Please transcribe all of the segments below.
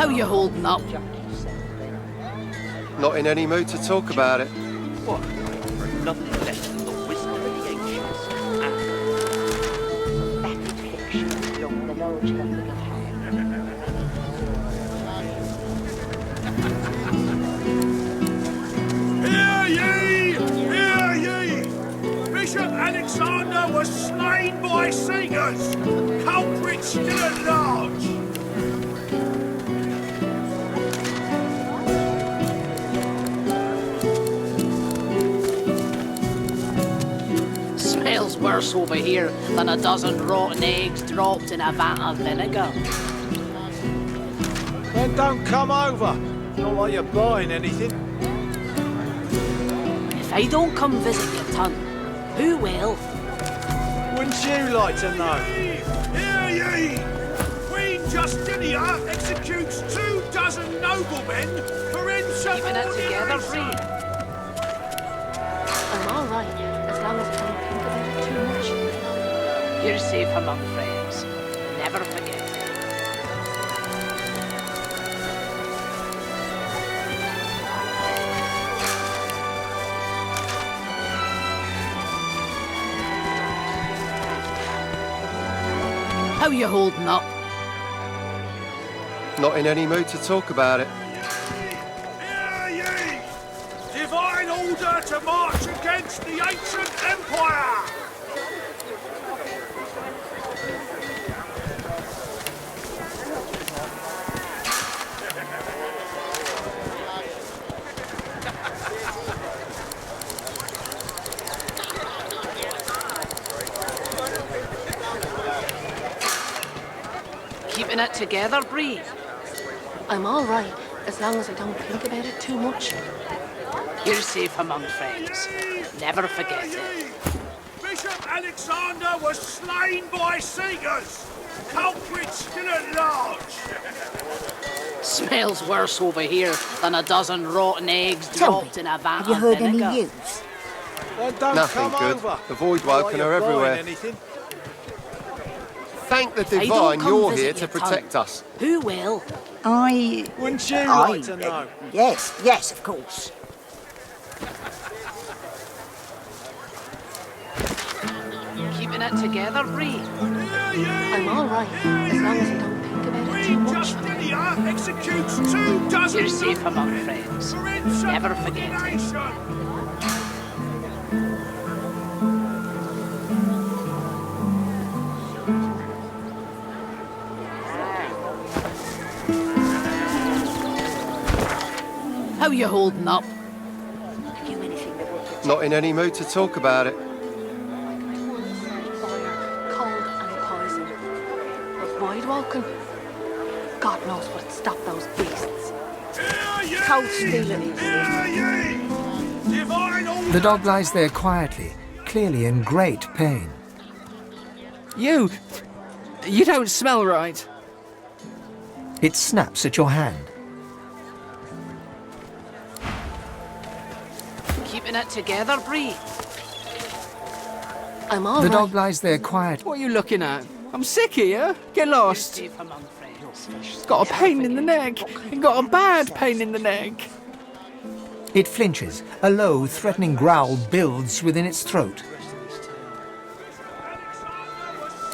How you holding up? Not in any mood to talk about it. What? Nothing less than the wisdom of the ancients. Rapid fiction along the knowledge of the Hear ye! Hear ye! Bishop Alexander was slain by singers! Culprit still at large! Smells worse over here than a dozen rotten eggs dropped in a vat of vinegar. Then don't come over. Not like you're buying anything. If I don't come visit your ton, who will? Wouldn't you like to know? Hear ye! Queen Justinia executes 24 noblemen for Keeping it together, insubordination! Bree. I'm all right, as long as I don't think about it too much. You're safe among friends. Never forget it. How you holding up? Not in any mood to talk about it. Hear ye! Divine order to march against the ancient empire! Keeping it together, Bree. I'm all right, as long as I don't think about it too much. You're safe among friends. Never forget Hear it. ye! Bishop Alexander was slain by singers! Culprit still at large! Smells worse over here than a dozen rotten eggs Tell dropped me, in a vat have you of heard vinegar. any news? Then don't Nothing come good. over. The void Not like woken you're are buying everywhere. anything. Thank the If I don't divine come you're visit here to your protect ton, us. Who will? Wouldn't you like to know? Yes, of course. Keeping it together, Bree. Hear ye! I'm all right, as long as I don't think about it too Queen much. Justinia executes 24 You're safe among friends. for Never forget it. insubordination! How you holding up? Do anything that will protect Not in any mood to talk about it. fire, cold and poison. But wide walking, God knows what stopped those beasts. Hear ye! Cold stealing. Hear ye! Divine order! The dog lies there quietly, clearly in great pain. You don't smell right. It snaps at your hand. Keeping it together, Bree. I'm all The right. dog lies there quiet. What are you looking at? I'm sick here. Get You're lost. safe among friends. Got a pain in the neck. Got a bad pain in the neck. It flinches. A low, threatening growl builds within its throat.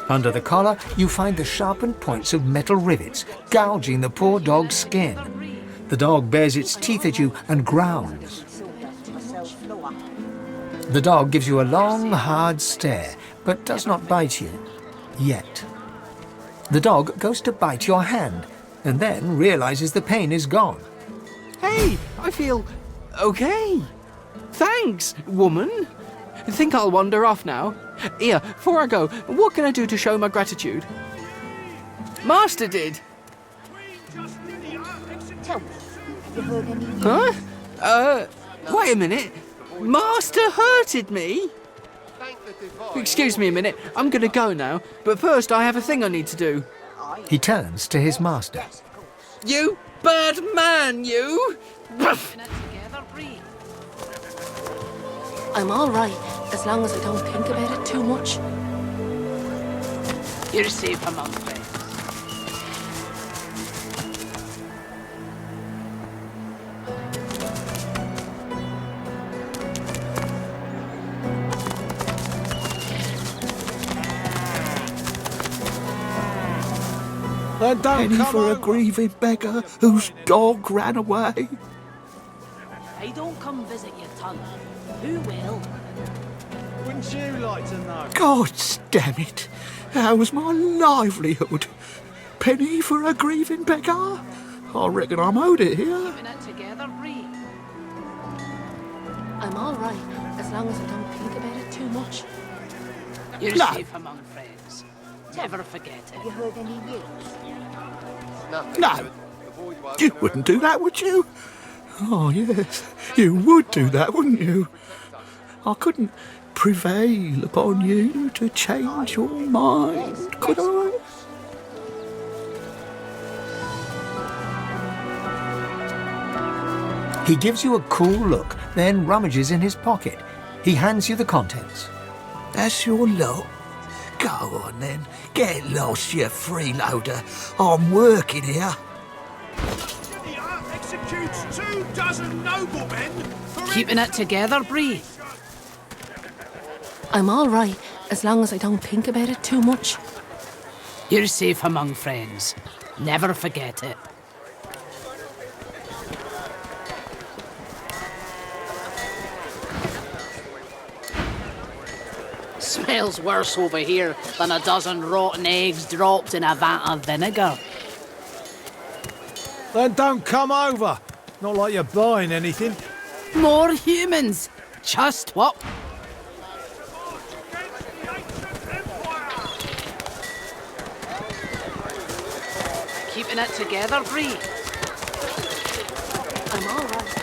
Under the collar, you find the sharpened points of metal rivets, gouging the poor dog's skin. The dog bares its teeth at you and growls. The dog gives you a long, hard stare, but does not bite you. Yet. The dog goes to bite your hand, and then realizes the pain is gone. Hey, I feel okay. Thanks, woman. I think I'll wander off now. Here, before I go, what can I do to show my gratitude? Master did. Tell me, have you heard any news? Huh? Wait a minute. Master hurted me? Excuse me a minute. I'm gonna go now. But first, I have a thing I need to do. He turns to his master. You bad man, you! Keeping it together, Bree. I'm all right, as long as I don't think about it too much. You're safe among friends. Then don't Penny come for a over. grieving beggar whose dog ran away. I don't come visit your ton. Who will? Wouldn't you like to know? God damn it. That was my livelihood. Penny for a grieving beggar? I reckon I'm owed it here. Keeping it together, Bree. I'm all right, as long as I don't think about it too much. You're No. safe among friends. Never forget You it. heard any news? Nothing. No. Avoid what- You wouldn't do that, would you? Oh, yes. You would do that, wouldn't you? I couldn't prevail upon you to change your mind, could I? He gives you a cool look, then rummages in his pocket. He hands you the contents. That's your lot. Go on then. Get lost, you freeloader. I'm working here. The art executes 24 noblemen for Keeping it together, Bree. I'm all right, as long as I don't think about it too much. You're safe among friends. Never forget it. Smells worse over here than a dozen rotten eggs dropped in a vat of vinegar. Then don't come over. Not like you're buying anything. More humans! Just what? Keeping it together, Bree. I'm all right.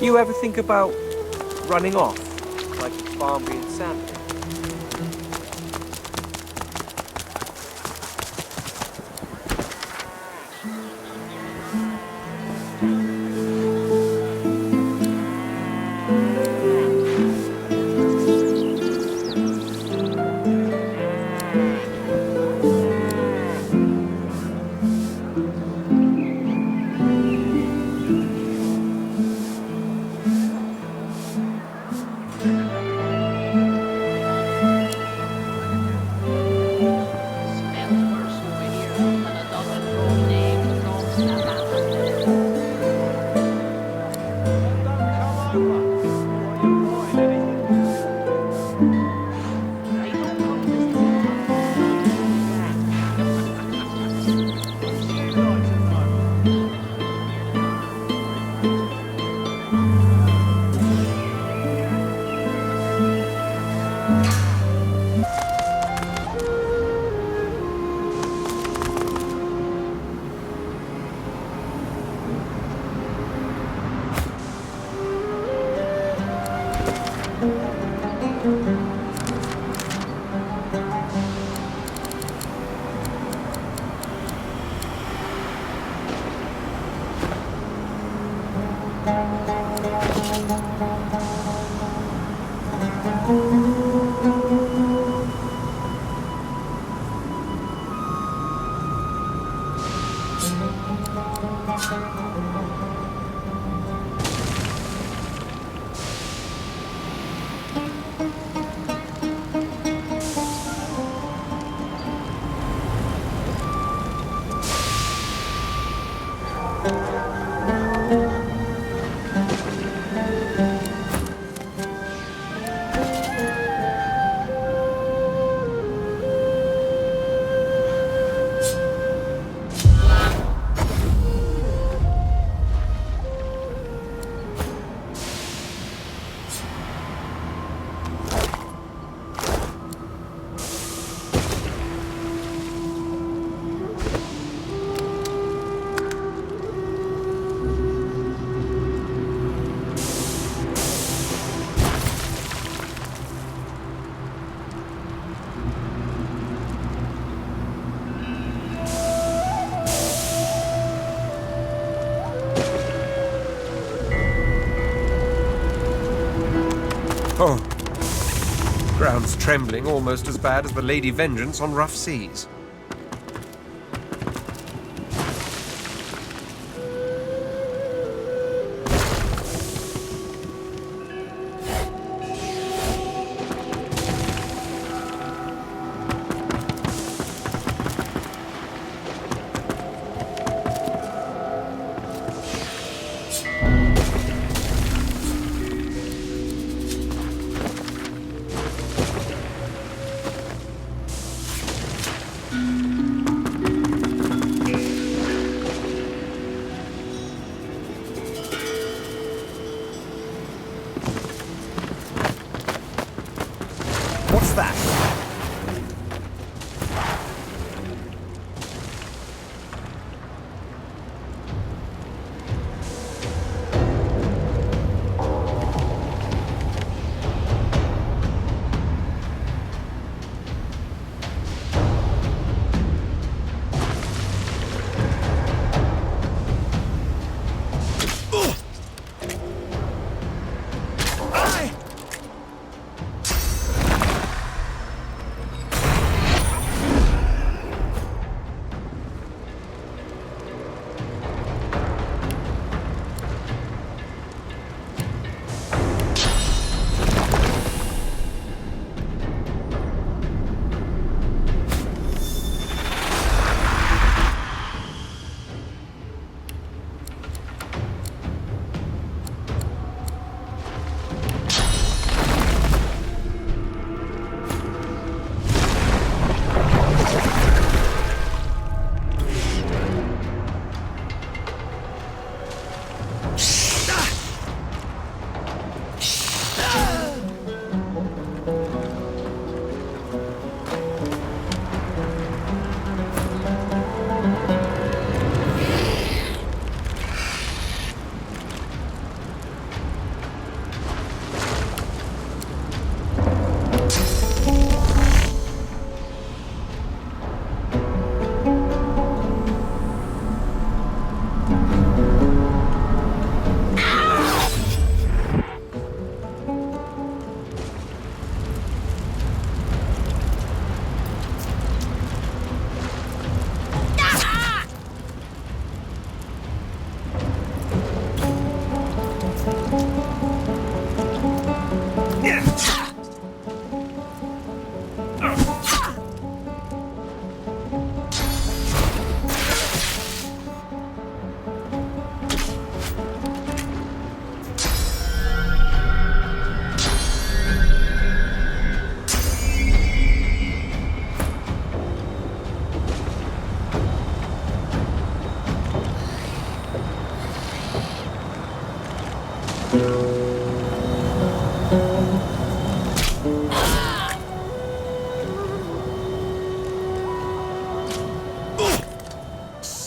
You ever think about running off, like Barnaby and Sam? Smells worse over here than a dozen rotten eggs dropped in a vat of vinegar. Don't come over. Not like you're buying anything. I don't come visit Wouldn't you like to know? Oh. Ground's trembling almost as bad as the Lady Vengeance on rough seas.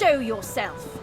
Show yourself.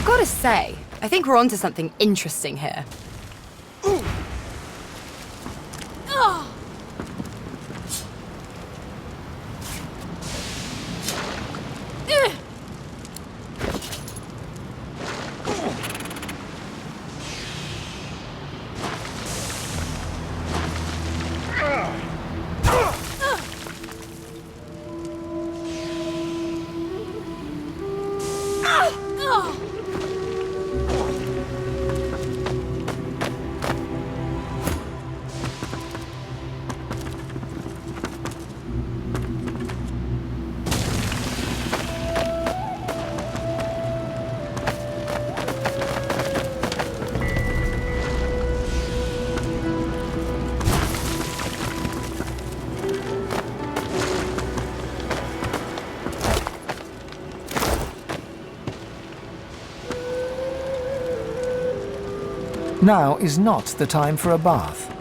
gotta say, I think we're onto something interesting here. Now is not the time for a bath.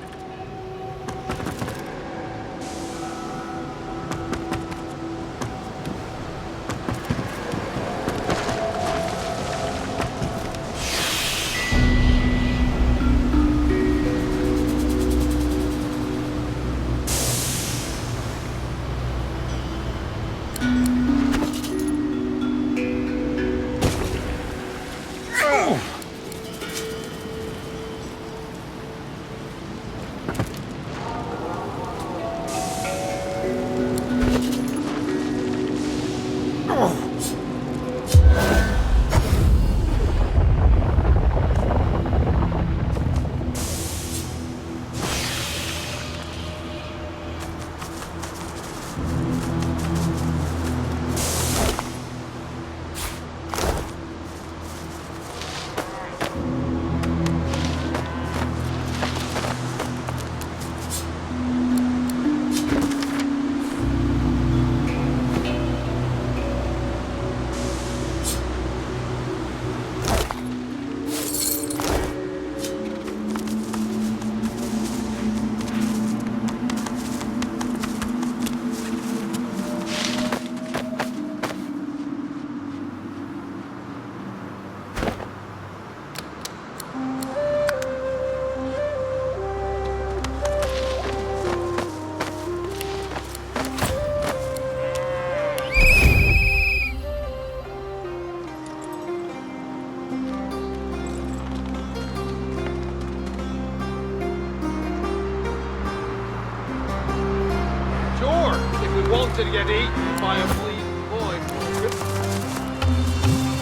To get eaten by a fleeing void.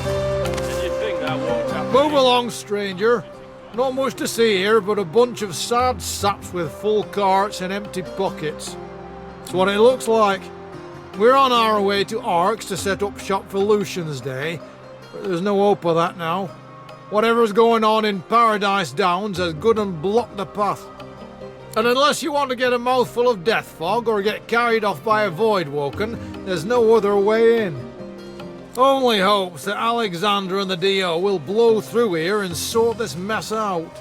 And you think that won't happen? Move along, stranger. Not much to see here, but a bunch of sad saps with full carts and empty pockets. That's what it looks like. We're on our way to Arx to set up shop for Lucian's Day, but there's no hope of that now. Whatever's going on in Paradise Downs has good and blocked the path. And unless you want to get a mouthful of death fog or get carried off by a void woken, there's no other way in. Only hopes that Alexander and the DO will blow through here and sort this mess out.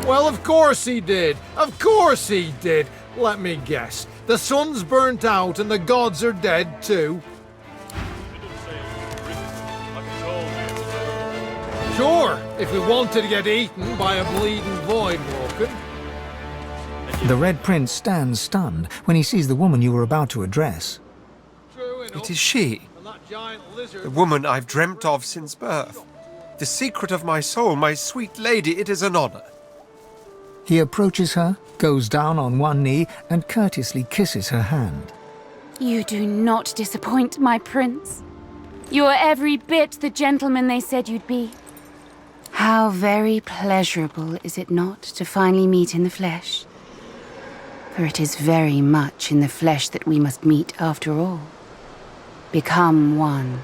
Well, of course he did. Of course he did. Let me guess. The sun's burnt out and the gods are dead too. It doesn't say it was written, like I told you. Sure, if we wanted to get eaten by a bleeding void walking. The Red Prince stands stunned when he sees the woman you were about to address. True enough. It is she, And that giant lizard. the woman I've dreamt of since birth. The secret of my soul, my sweet lady, it is an honor. He approaches her, goes down on one knee, and courteously kisses her hand. You do not disappoint, my prince. You are every bit the gentleman they said you'd be. How very pleasurable, is it not, to finally meet in the flesh? For it is very much in the flesh that we must meet after all. Become one.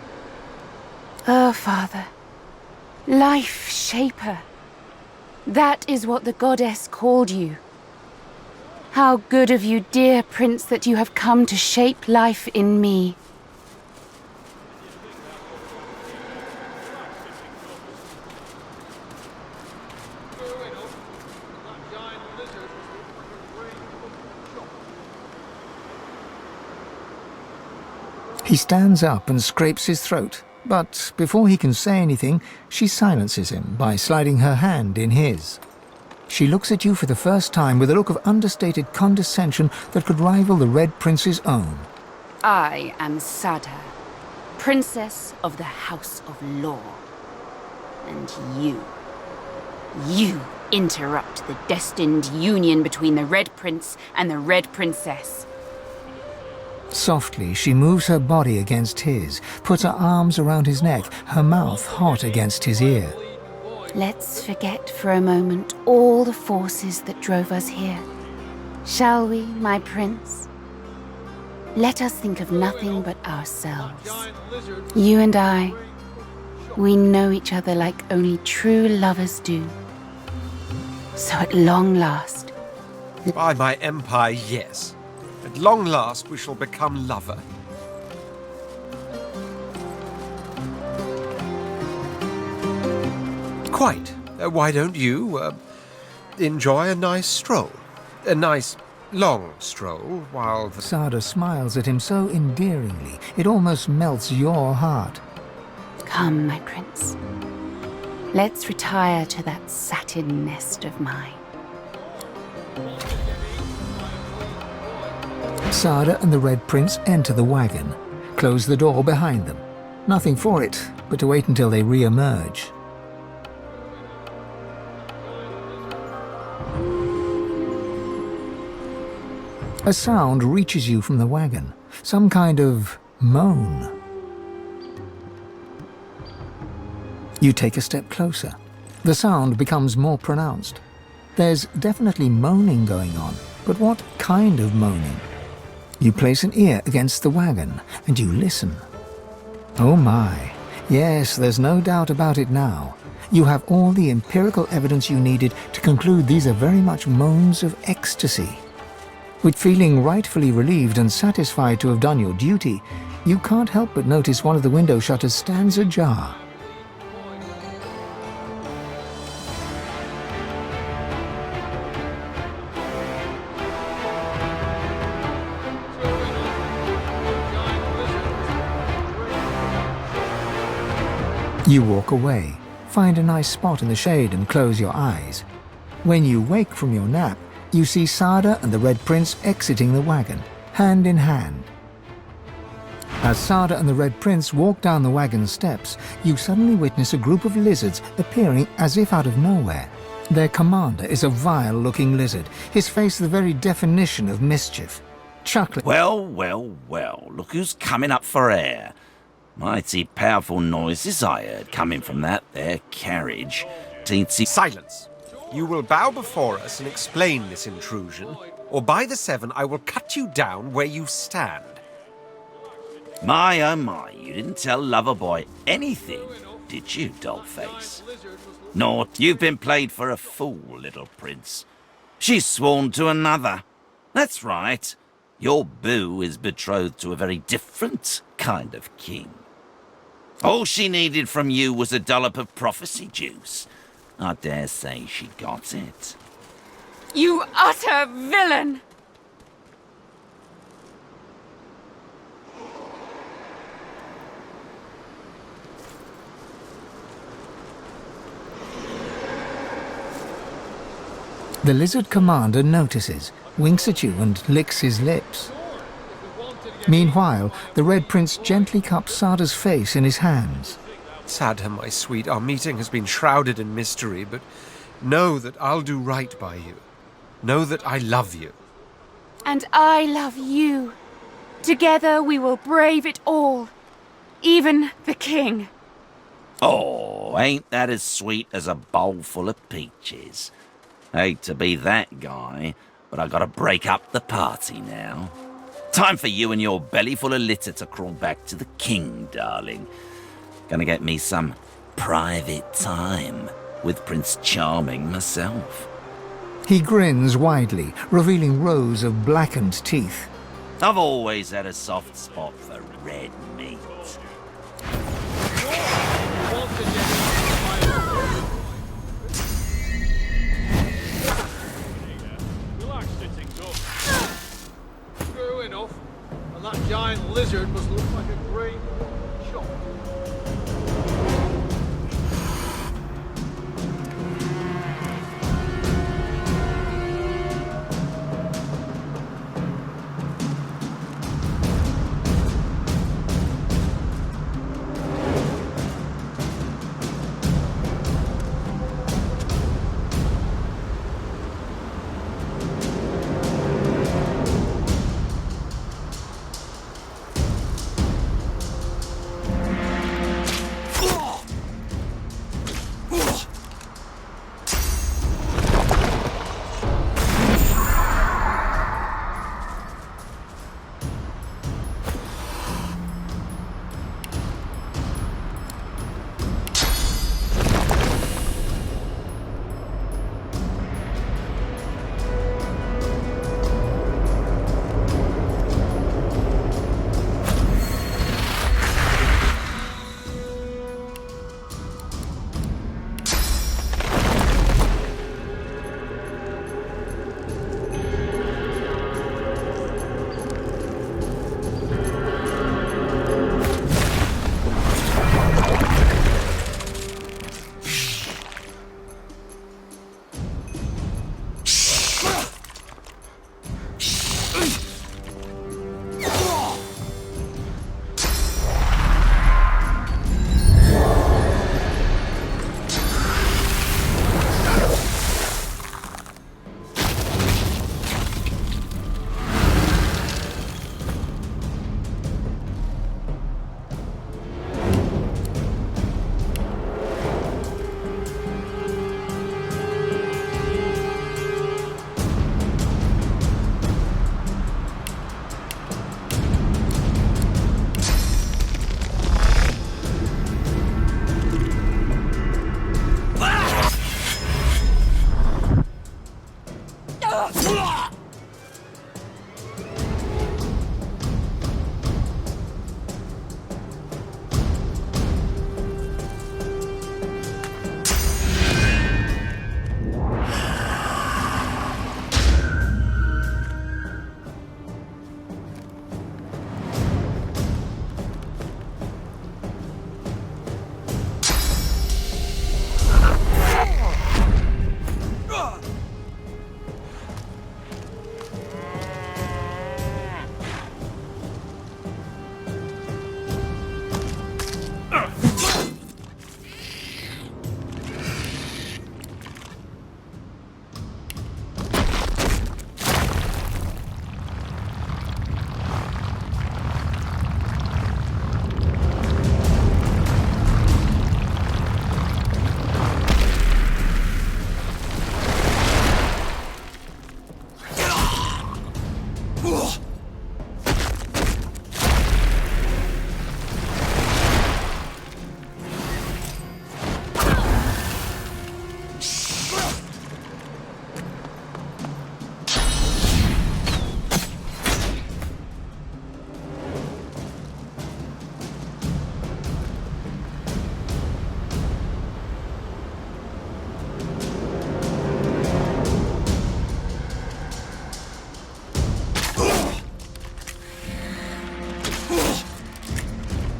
Oh, Father. Life shaper. That is what the goddess called you. How good of you, dear prince, that you have come to shape life in me. He stands up and scrapes his throat, but before he can say anything, she silences him by sliding her hand in his. She looks at you for the first time with a look of understated condescension that could rival the Red Prince's own. I am Sada, princess of the House of Law. And you interrupt the destined union between the Red Prince and the Red Princess. Softly, she moves her body against his, puts her arms around his neck, her mouth hot against his ear. Let's forget for a moment all the forces that drove us here. Shall we, my prince? Let us think of nothing but ourselves. You and I, we know each other like only true lovers do. So at long last... By my empire, yes. At long last, we shall become lover. Quite. Why don't you, enjoy a nice stroll? A nice, long stroll, while the... Sada smiles at him so endearingly, it almost melts your heart. Come, my prince. Let's retire to that satin nest of mine. Sada and the Red Prince enter the wagon, close the door behind them. Nothing for it but to wait until they re-emerge. A sound reaches you from the wagon, some kind of moan. You take a step closer. The sound becomes more pronounced. There's definitely moaning going on, but what kind of moaning? You place an ear against the wagon, and you listen. Oh my. Yes, there's no doubt about it now. You have all the empirical evidence you needed to conclude these are very much moans of ecstasy. With feeling rightfully relieved and satisfied to have done your duty, you can't help but notice one of the window shutters stands ajar. You walk away, find a nice spot in the shade and close your eyes. When you wake from your nap, you see Sada and the Red Prince exiting the wagon, hand in hand. As Sada and the Red Prince walk down the wagon steps, you suddenly witness a group of lizards appearing as if out of nowhere. Their commander is a vile-looking lizard, his face the very definition of mischief. Chuckling... Well, well, well, look who's coming up for air. Mighty powerful noises I heard coming from that there carriage. Teensy... Silence! You will bow before us and explain this intrusion, or by the seven I will cut you down where you stand. My, oh my, you didn't tell Loverboy anything, did you, Dollface? Naught, you've been played for a fool, little prince. She's sworn to another. That's right. Your boo is betrothed to a very different kind of king. All she needed from you was a dollop of prophecy juice. I dare say she got it. You utter villain! The lizard commander notices, winks at you and licks his lips. Meanwhile, the Red Prince gently cups Sada's face in his hands. Sada, my sweet, our meeting has been shrouded in mystery, but know that I'll do right by you. Know that I love you. And I love you. Together we will brave it all. Even the king. Oh, ain't that as sweet as a bowl full of peaches? Hate to be that guy, but I gotta break up the party now. Time for you and your belly full of litter to crawl back to the king, darling. Gonna get me some private time with Prince Charming myself. He grins widely, revealing rows of blackened teeth. I've always had a soft spot for red meat. True enough. And that giant lizard must look like a great shot.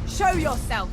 Show yourself!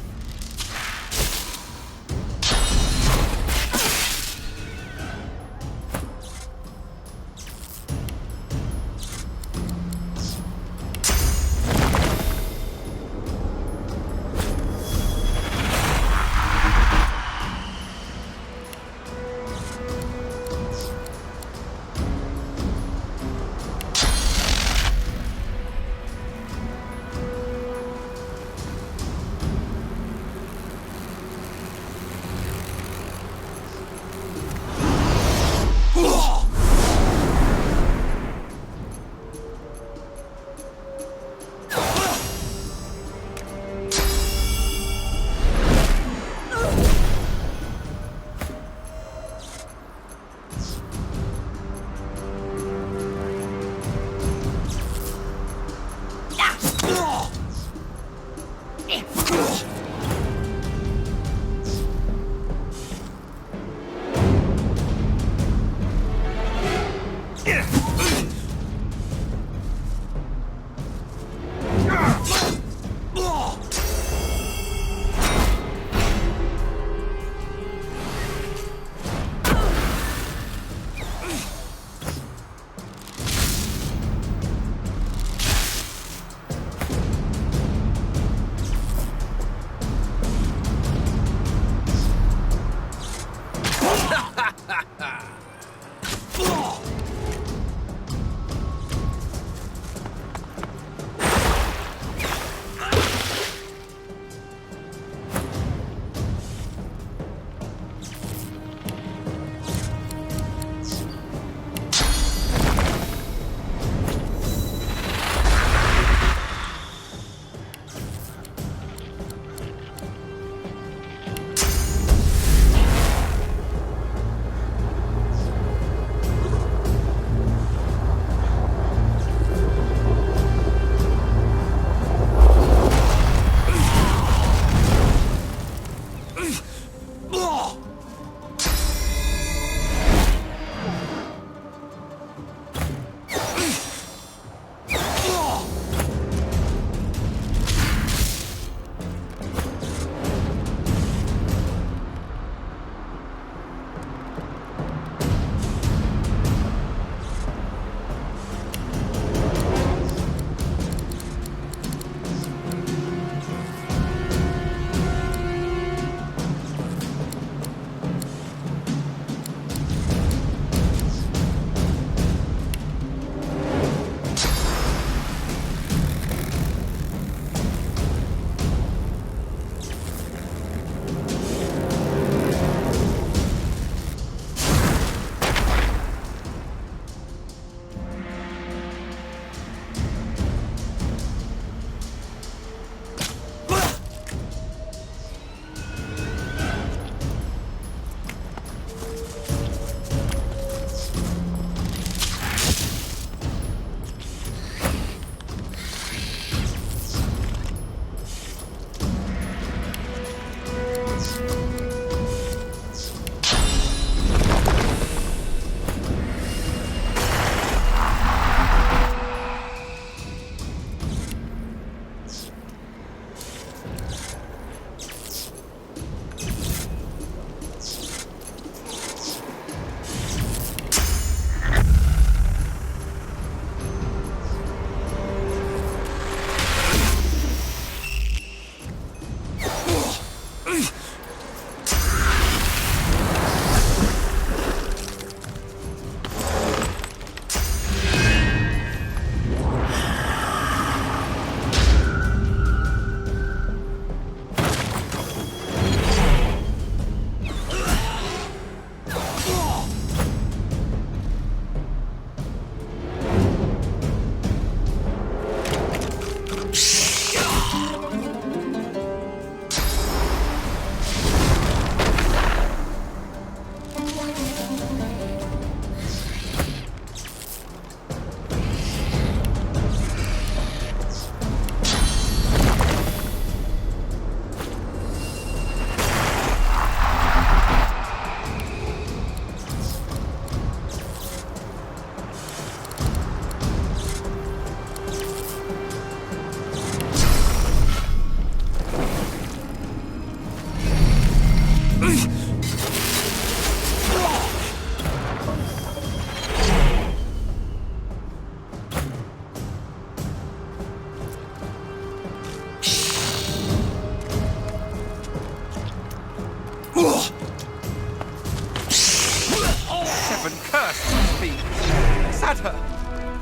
Cursed fiends! Sada!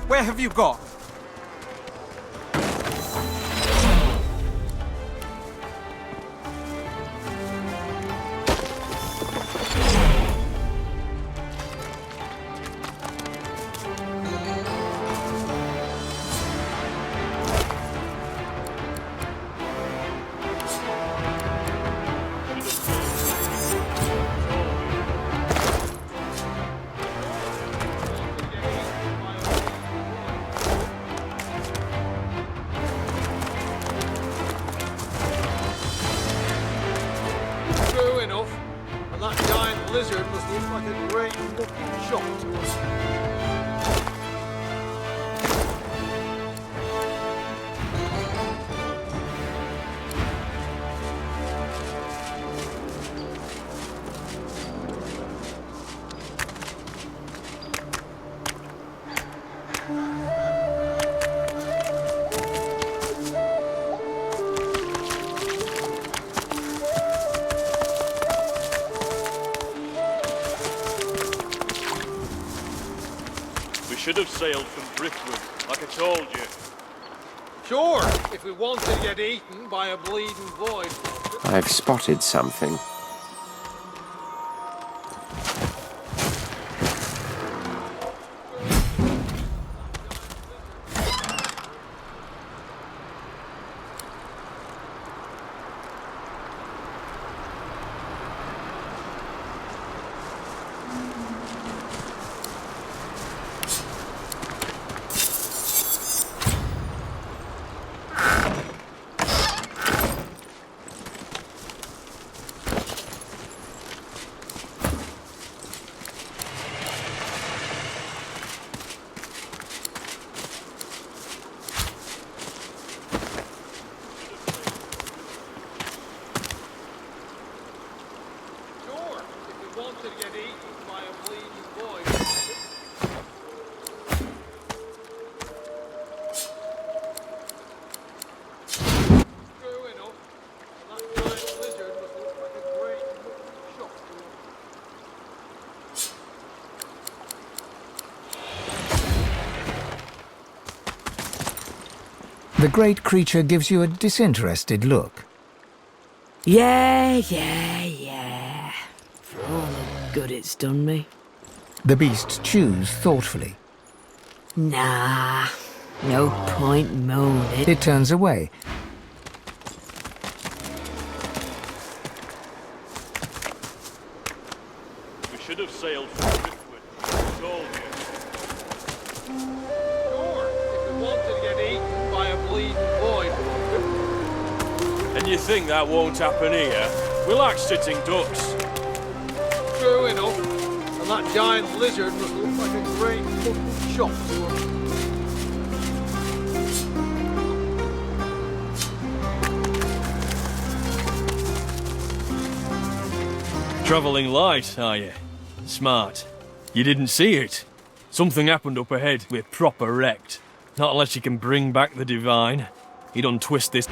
Where have you gone? True enough. And that giant lizard must look like a great fucking shock to us. We should have sailed from Driftwood, like I told you. Sure, if we wanted to get eaten by a bleeding void. I've spotted something. To get eaten by a bleeding void. True enough. That giant lizard must look like a great shock to us. The great creature gives you a disinterested look. Yeah. For all the good it's done me. The beast chews thoughtfully. Nah, no point moaning. It turns away. We should have sailed from Driftwood, like I told you. Sure, if we wanted to get eaten by a bleeding void. And you think that won't happen here? We're like sitting ducks. True enough. And that giant lizard must look like a great fucking shock to us. Travelling light, are you? Smart. You didn't see it. Something happened up ahead. We're proper wrecked. Not unless you can bring back the divine. He'd untwist this